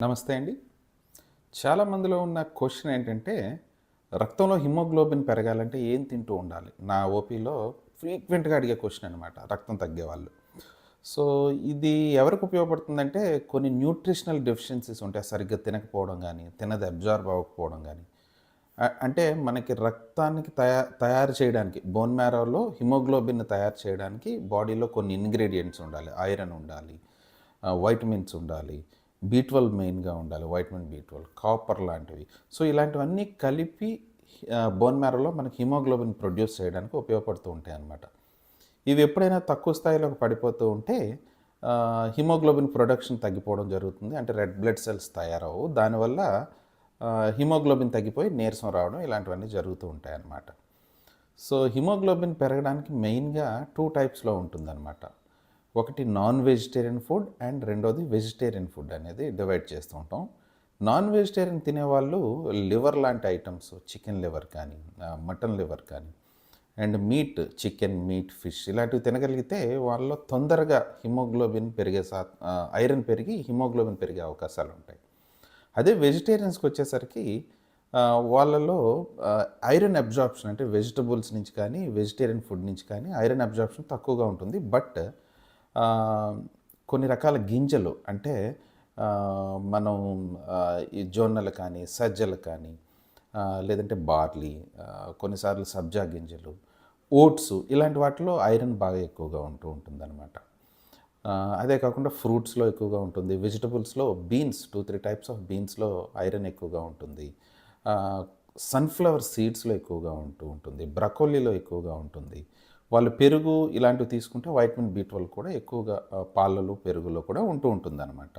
నమస్తే అండి. చాలా మందిలో ఉన్న క్వశ్చన్ ఏంటంటే, రక్తంలో హిమోగ్లోబిన్ పెరగాలంటే ఏం తింటూ ఉండాలి? నా ఓపీలో ఫ్రీక్వెంట్‌గా అడిగే క్వశ్చన్ అనమాట రక్తం తగ్గేవాళ్ళు. సో, ఇది ఎవరికి ఉపయోగపడుతుందంటే, కొన్ని న్యూట్రిషనల్ డెఫిషియన్సీస్ ఉంటాయి. సరిగ్గా తినకపోవడం గానీ, తిన్నది అబ్జార్బ్ అవ్వకపోవడం గానీ. అంటే మనకి రక్తానికి తయారు చేయడానికి బోన్ మ్యారోలో హిమోగ్లోబిన్‌ని తయారు చేయడానికి బాడీలో కొన్ని ఇంగ్రీడియెంట్స్ ఉండాలి. ఐరన్ ఉండాలి, వైటమిన్స్ ఉండాలి, బి12 మెయిన్‌గా ఉండాలి. వైటమిన్ బి12, కాపర్ లాంటివి. సో, ఇలాంటివన్నీ కలిపి బోన్ మ్యారోలో మనకి హిమోగ్లోబిన్ ప్రొడ్యూస్ చేయడానికి ఉపయోగపడుతూ ఉంటాయన్నమాట. ఇవి ఎప్పుడైనా తక్కువ స్థాయిలోకి పడిపోతూ ఉంటే హిమోగ్లోబిన్ ప్రొడక్షన్ తగ్గిపోవడం జరుగుతుంది. అంటే రెడ్ బ్లడ్ సెల్స్ తయారవ్వవు. దానివల్ల హిమోగ్లోబిన్ తగ్గిపోయి నీరసం రావడం ఇలాంటివన్నీ జరుగుతూ ఉంటాయన్నమాట. సో, హిమోగ్లోబిన్ పెరగడానికి మెయిన్‌గా 2 టైప్స్‌లో ఉంటుందన్నమాట. ఒకటి నాన్ వెజిటేరియన్ ఫుడ్ అండ్ రెండోది వెజిటేరియన్ ఫుడ్ అనేది డివైడ్ చేస్తూ ఉంటాం. నాన్ వెజిటేరియన్ తినేవాళ్ళు లివర్ లాంటి ఐటమ్స్, చికెన్ లివర్ కానీ, మటన్ లివర్ కానీ and meet, chicken, meet, fish ఇలాంటివి తినగలిగితే వాళ్ళలో తొందరగా హిమోగ్లోబిన్ పెరిగే ఐరన్ పెరిగి హిమోగ్లోబిన్ పెరిగే అవకాశాలు ఉంటాయి. అదే వెజిటేరియన్స్‌కి వచ్చేసరికి వాళ్ళలో ఐరన్ అబ్జార్ప్షన్ అంటే వెజిటబుల్స్ నుంచి కానీ, వెజిటేరియన్ ఫుడ్ నుంచి కానీ ఐరన్ అబ్జార్ప్షన్ తక్కువగా ఉంటుంది. బట్ కొన్ని రకాల గింజలు అంటే మనం ఈ జొన్నలు కానీ, సజ్జలు కానీ, లేదంటే బార్లీ, కొన్నిసార్లు సబ్జా గింజలు, ఓట్స్ ఇలాంటి వాటిలో ఐరన్ బాగా ఎక్కువగా ఉంటుందన్నమాట. అదే కాకుండా ఫ్రూట్స్‌లో ఎక్కువగా ఉంటుంది. వెజిటబుల్స్‌లో బీన్స్ 2, 3 టైప్స్ ఆఫ్ బీన్స్‌లో ఐరన్ ఎక్కువగా ఉంటుంది. సన్‌ఫ్లవర్ సీడ్స్‌లో ఎక్కువగా ఉంటుంది. బ్రకోలీలో ఎక్కువగా ఉంటుంది. వాళ్ళు పెరుగు ఇలాంటివి తీసుకుంటే వైటమిన్ బి12 కూడా ఎక్కువగా పాలలో, పెరుగులో కూడా ఉంటుందన్నమాట.